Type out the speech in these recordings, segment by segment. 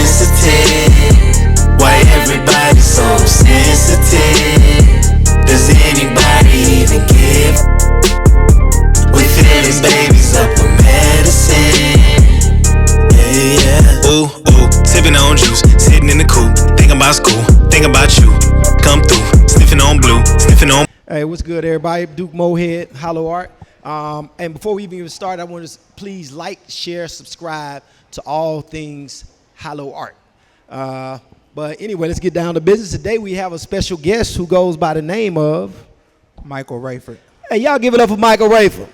sensitive? Why everybody so sensitive? Does anybody even give? We feeling babies up with medicine. Yeah. Ooh, sipping on juice, sitting in the coupe, thinking about school, thinking about you. Come through, sniffing on blue, sniffing on. Hey, what's good, everybody? Duke Mohead, HYLO Art. And before we even start, I want to please like, share, subscribe to all things HYLO Art. But anyway, let's get down to business. Today we have a special guest who goes by the name of Michael Raiford. Hey, y'all give it up for Michael Raiford.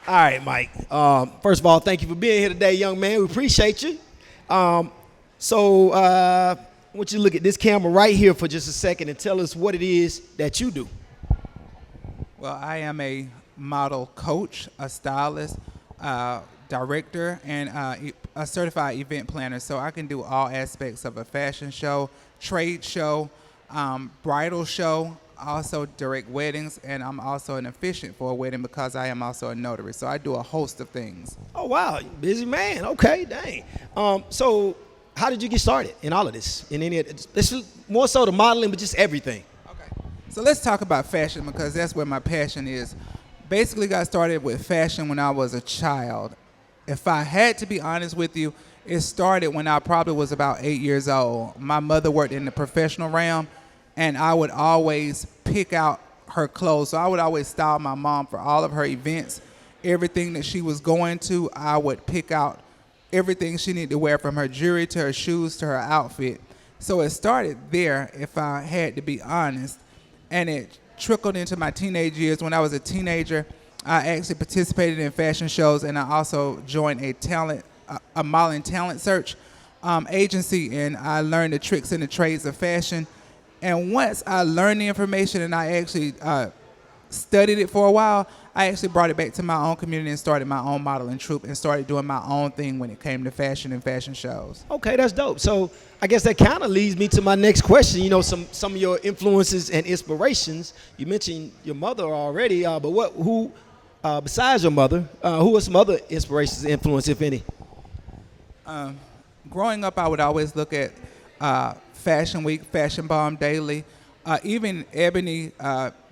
All right, Mike. First of all, thank you for being here today, young man. We appreciate you. I want you to look at this camera right here for just a second and tell us what it is that you do. Well, I am a model coach, a stylist, director, and a certified event planner. So I can do all aspects of a fashion show, trade show, bridal show, also direct weddings, and I'm also an officiant for a wedding because I am also a notary. So I do a host of things. Oh, wow. Busy man. Okay, dang. So how did you get started in all of this? In any of this is more so the modeling, but just everything. Okay. So let's talk about fashion because that's where my passion is. Basically got started with fashion when I was a child. If I had to be honest with you, it started when I probably was about 8 years old. My mother worked in the professional realm, and I would always pick out her clothes. So I would always style my mom for all of her events. Everything that she was going to, I would pick out everything she needed to wear, from her jewelry to her shoes to her outfit. So it started there, if I had to be honest, and it trickled into my teenage years. When I was a teenager, I actually participated in fashion shows, and I also joined a modeling talent search agency, and I learned the tricks and the trades of fashion. And once I learned the information and I actually studied it for a while, I actually brought it back to my own community and started my own modeling troupe and started doing my own thing when it came to fashion and fashion shows. Okay, that's dope. So I guess that kind of leads me to my next question. You know, some of your influences and inspirations. You mentioned your mother already, but who besides your mother, who are some other inspirations and influence, if any? Growing up, I would always look at Fashion Week, Fashion Bomb Daily, even Ebony,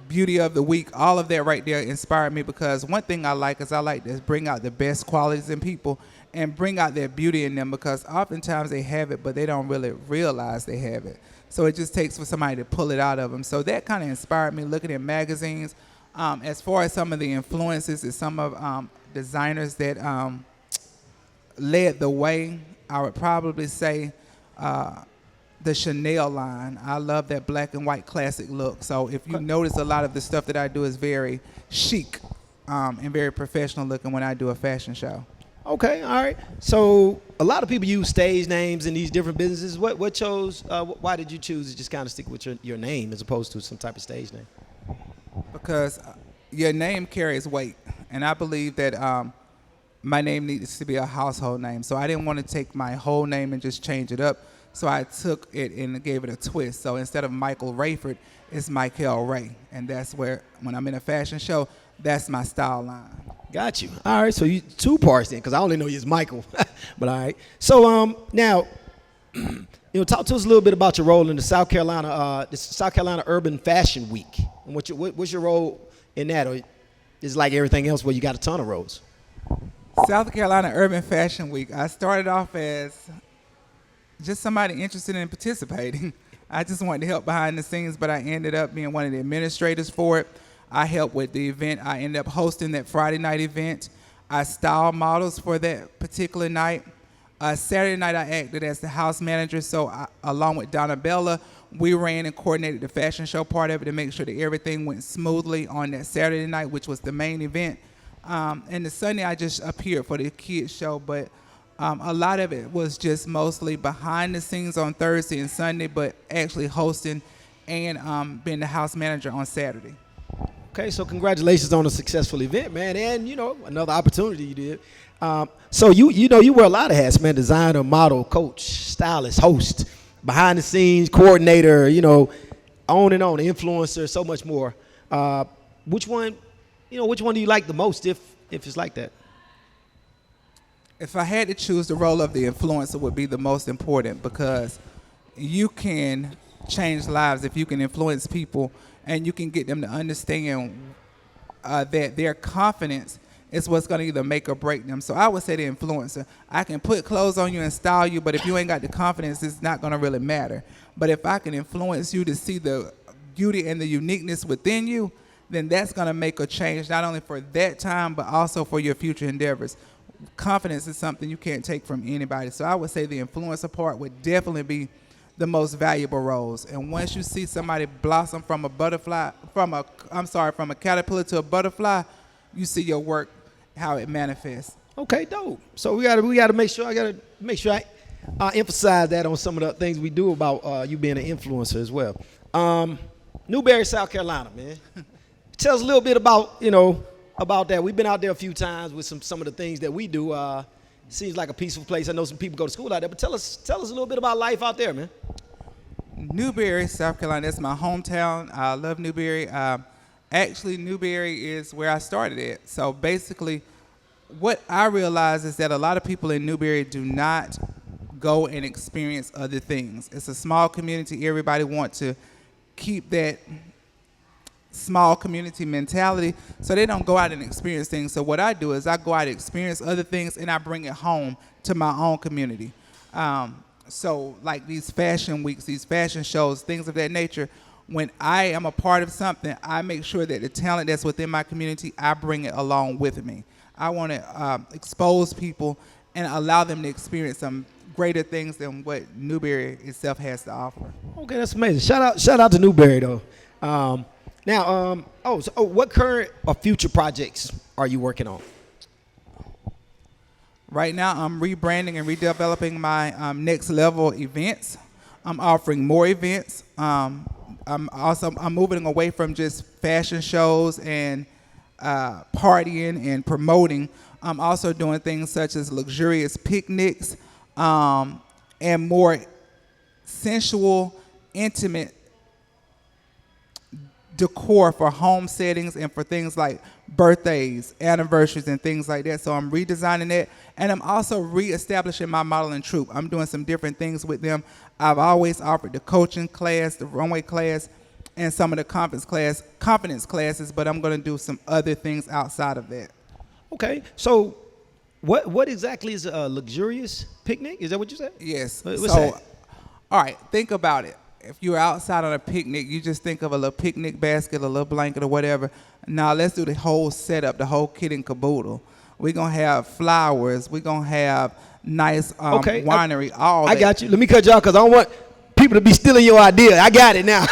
Beauty of the Week. All of that right there inspired me because one thing I like is I like to bring out the best qualities in people and bring out their beauty in them, because oftentimes they have it, but they don't really realize they have it. So it just takes for somebody to pull it out of them. So that kind of inspired me looking at magazines. As far as some of the influences is some of designers that led the way, I would probably say the Chanel line. I love that black and white classic look. So if you notice, a lot of the stuff that I do is very chic and very professional looking when I do a fashion show. Okay, all right. So a lot of people use stage names in these different businesses. Why did you choose to just kind of stick with your name as opposed to some type of stage name? Because your name carries weight, and I believe that my name needs to be a household name. So I didn't want to take my whole name and just change it up. So I took it and gave it a twist. So instead of Michael Raiford, it's Michael Ray. And that's where, when I'm in a fashion show, that's my style line. Got you. All right, so you two parts then, because I only know you as Michael. But all right. So now, talk to us a little bit about your role in the South Carolina Urban Fashion Week. And what's your role in that? Or is it like everything else where you got a ton of roles? South Carolina Urban Fashion Week, I started off as just somebody interested in participating. I just wanted to help behind the scenes, but I ended up being one of the administrators for it. I helped with the event. I ended up hosting that Friday night event. I styled models for that particular night. Saturday night, I acted as the house manager, so along with Donna Bella, we ran and coordinated the fashion show part of it to make sure that everything went smoothly on that Saturday night, which was the main event. And the Sunday, I just appeared for the kids show, but a lot of it was just mostly behind the scenes on Thursday and Sunday, but actually hosting and being the house manager on Saturday. Okay, so congratulations on a successful event, man, and another opportunity you did. So you wear a lot of hats, man: designer, model, coach, stylist, host, behind the scenes, coordinator, on and on, influencer, so much more. Which one do you like the most, if it's like that? If I had to choose, the role of the influencer would be the most important, because you can change lives if you can influence people and you can get them to understand that their confidence is what's going to either make or break them. So I would say the influencer. I can put clothes on you and style you, but if you ain't got the confidence, it's not going to really matter. But if I can influence you to see the beauty and the uniqueness within you, then that's going to make a change, not only for that time, but also for your future endeavors. Confidence is something you can't take from anybody. So I would say the influencer part would definitely be the most valuable roles. And once you see somebody blossom from a caterpillar to a butterfly, you see your work, how it manifests. Okay, dope. So we gotta make sure I emphasize that on some of the things we do about you being an influencer as well. Newberry, South Carolina, man. Tell us a little bit about about that. We've been out there a few times with some of the things that we do. Seems like a peaceful place. I know some people go to school out there, but tell us a little bit about life out there, man. Newberry, South Carolina, that's my hometown. I love Newberry. Actually, Newberry is where I started at. So basically, what I realize is that a lot of people in Newberry do not go and experience other things. It's a small community. Everybody wants to keep that small community mentality, so they don't go out and experience things. So what I do is I go out and experience other things, and I bring it home to my own community. So like these fashion weeks, these fashion shows, things of that nature, when I am a part of something, I make sure that the talent that's within my community, I bring it along with me. I want to expose people and allow them to experience some greater things than what Newberry itself has to offer. Okay, that's amazing. Shout out to Newberry though. What current or future projects are you working on? Right now, I'm rebranding and redeveloping my next level events. I'm offering more events. I'm moving away from just fashion shows and partying and promoting. I'm also doing things such as luxurious picnics and more sensual, intimate decor for home settings and for things like birthdays, anniversaries, and things like that. So I'm redesigning it, and I'm also reestablishing my modeling troupe. I'm doing some different things with them. I've always offered the coaching class, the runway class, and some of the confidence classes, but I'm going to do some other things outside of that. Okay, so what exactly is a luxurious picnic? Is that what you said? Yes. What's that? All right, think about it. If you're outside on a picnic, you just think of a little picnic basket, a little blanket or whatever. Now let's do the whole setup, the whole kit and caboodle. We're going to have flowers. We're going to have nice winery, all that. I got you. Let me cut you off because I don't want people to be stealing your idea. I got it now.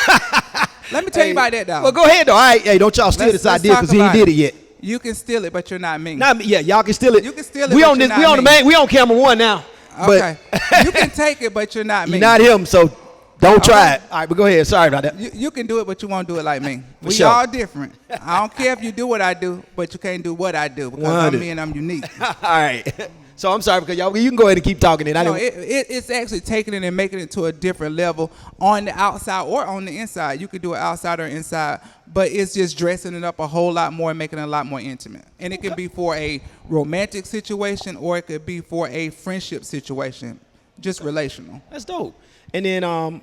Let me tell you about that, though. Well, go ahead, though. All right, hey, don't y'all steal this idea because he ain't did it yet. You can steal it, but you're not me. Not me. Yeah, y'all can steal it. You can steal it, but you're not me. We on camera one now. Okay. You can take it, but you're not me. You're not him, so don't try it. All right, but go ahead. Sorry about that. You can do it, but you won't do it like me. We sure. all different. I don't care if you do what I do, but you can't do what I do because I'm me and I'm unique. All right. So I'm sorry because y'all. You can go ahead and keep talking. It's actually taking it and making it to a different level on the outside or on the inside. You could do it outside or inside, but it's just dressing it up a whole lot more and making it a lot more intimate. And it could be for a romantic situation or it could be for a friendship situation, just relational. That's dope. And then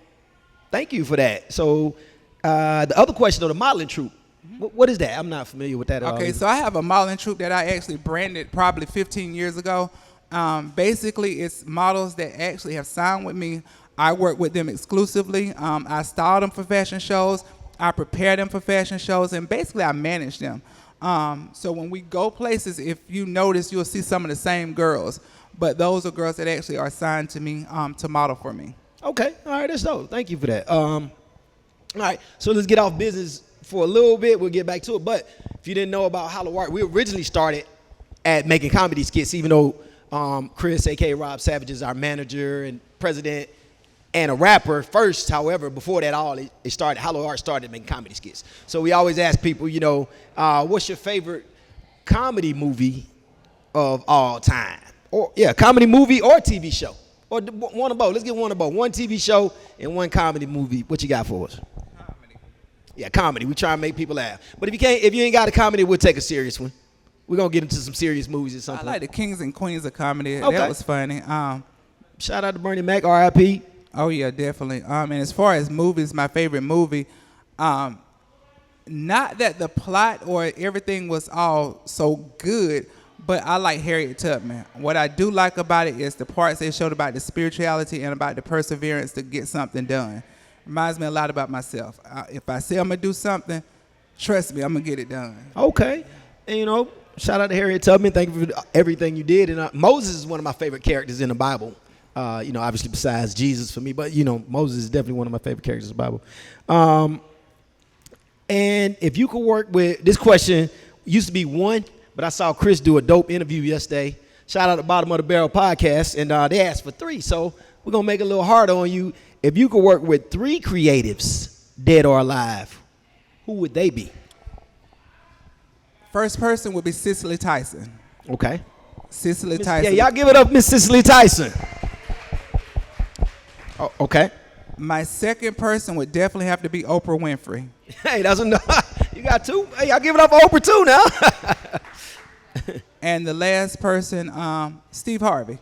thank you for that. So the other question on the modeling troupe, what is that? I'm not familiar with that at all. Okay, so I have a modeling troupe that I actually branded probably 15 years ago. Basically, it's models that actually have signed with me. I work with them exclusively. I style them for fashion shows. I prepare them for fashion shows, and basically I manage them. So when we go places, if you notice, you'll see some of the same girls, but those are girls that actually are signed to me to model for me. Okay, all right, that's dope. Thank you for that. All right, so let's get off business for a little bit. We'll get back to it. But if you didn't know about HYLO Art, we originally started at making comedy skits, even though Chris, a.k.a. Rob Savage, is our manager and president and a rapper first. However, before that it started, HYLO Art started making comedy skits. So we always ask people, what's your favorite comedy movie of all time? Or comedy movie or TV show. Or one of both. Let's get one of both. One TV show and one comedy movie. What you got for us? Comedy. Yeah, comedy. We try and make people laugh. But if you ain't got a comedy, we'll take a serious one. we're gonna get into some serious movies or I something. like the Kings and Queens of comedy. Okay. That was funny. Shout out to Bernie Mac, R.I.P. Oh yeah, definitely. And as far as movies, my favorite movie, not that the plot or everything was all so good, but I like Harriet Tubman. What I do like about it is the parts they showed about the spirituality and about the perseverance to get something done. Reminds me a lot about myself. If I say I'm gonna do something, trust me, I'm gonna get it done. Okay, and shout out to Harriet Tubman. Thank you for everything you did. And Moses is one of my favorite characters in the Bible. Obviously besides Jesus for me, but Moses is definitely one of my favorite characters in the Bible. And if you could work with this question, used to be one, but I saw Chris do a dope interview yesterday. Shout out to Bottom of the Barrel podcast, and they asked for 3, so we're gonna make it a little harder on you. If you could work with 3 creatives, dead or alive, who would they be? First person would be Cicely Tyson. Okay. Cicely Tyson. Yeah, y'all give it up, Miss Cicely Tyson. Oh, okay. My second person would definitely have to be Oprah Winfrey. Hey, that's enough. You got 2. Hey, y'all give it up for Oprah too now. And the last person, Steve Harvey.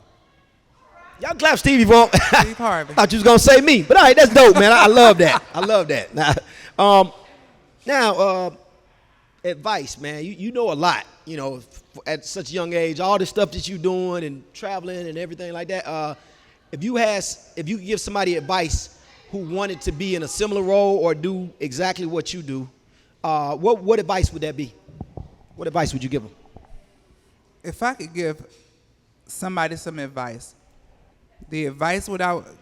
Y'all clap Stevie for Steve Harvey. Thought you was gonna say me, but all right, that's dope, man. I love that. I love that. Now, advice, man. You know a lot. At such a young age, all the stuff that you're doing and traveling and everything like that. If you could give somebody advice who wanted to be in a similar role or do exactly what you do, what advice would that be? What advice would you give them? If I could give somebody some advice, the advice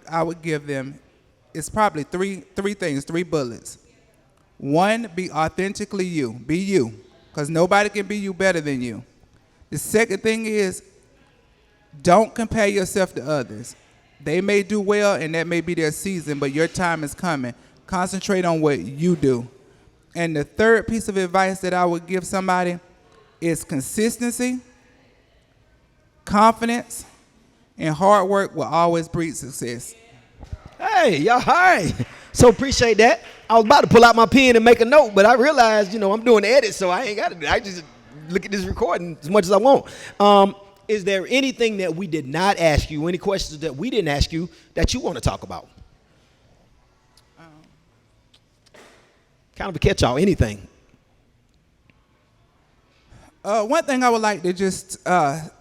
I would give them is probably three things, 3 bullets. 1, be authentically you. Be you, because nobody can be you better than you. The second thing is, don't compare yourself to others. They may do well, and that may be their season, but your time is coming. Concentrate on what you do. And the third piece of advice that I would give somebody is consistency, confidence, and hard work will always breed success. Hey, y'all, hi. So appreciate that. I was about to pull out my pen and make a note, but I realized, I'm doing the edit, so I ain't got to. I just look at this recording as much as I want. Is there anything that we did not ask you, any questions that we didn't ask you that you want to talk about? Kind of a catch-all, anything. One thing I would like to just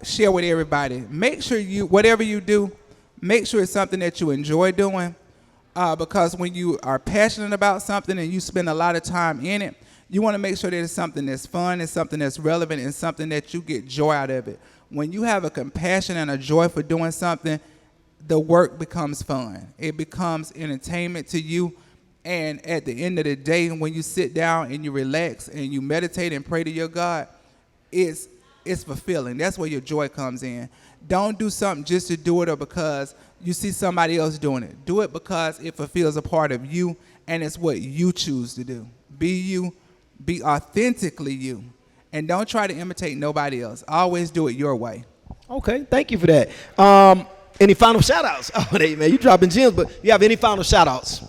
share with everybody, make sure whatever you do, make sure it's something that you enjoy doing, because when you are passionate about something and you spend a lot of time in it, you want to make sure that it's something that's fun, it's something that's relevant, and something that you get joy out of it. When you have a compassion and a joy for doing something, the work becomes fun. It becomes entertainment to you. And at the end of the day, when you sit down and you relax and you meditate and pray to your God, it's fulfilling. That's where your joy comes in. Don't do something just to do it or because you see somebody else doing it. Do it because it fulfills a part of you, and it's what you choose to do. Be you. Be authentically you. And don't try to imitate nobody else. Always do it your way. Okay, thank you for that. Any final shout-outs? Oh, man, you dropping gems, but you have any final shout-outs?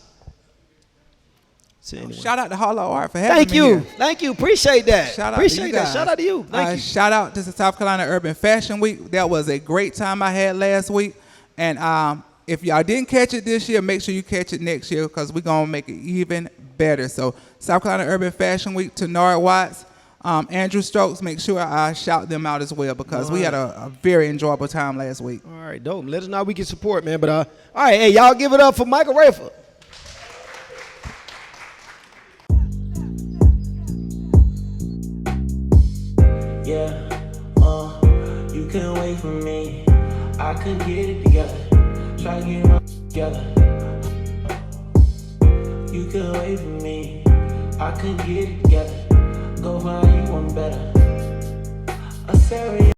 Shout out to HYLO Art for having me here. Thank you. Appreciate that. Shout out Appreciate to you that. guys. Shout out to you. Thank you. Shout out to the South Carolina Urban Fashion Week. That was a great time I had last week. And if y'all didn't catch it this year, make sure you catch it next year, because we're going to make it even better. So South Carolina Urban Fashion Week, Tenard Watts, Andrew Stokes, make sure I shout them out as well, because we had a very enjoyable time last week. All right, dope. Let us know how we can support, man. But all right, hey, y'all give it up for Michael Raiford. Yeah, you couldn't wait for me. I couldn't get it together. Try to get my together. You couldn't wait for me. I couldn't get it together. Go find you one better. A serious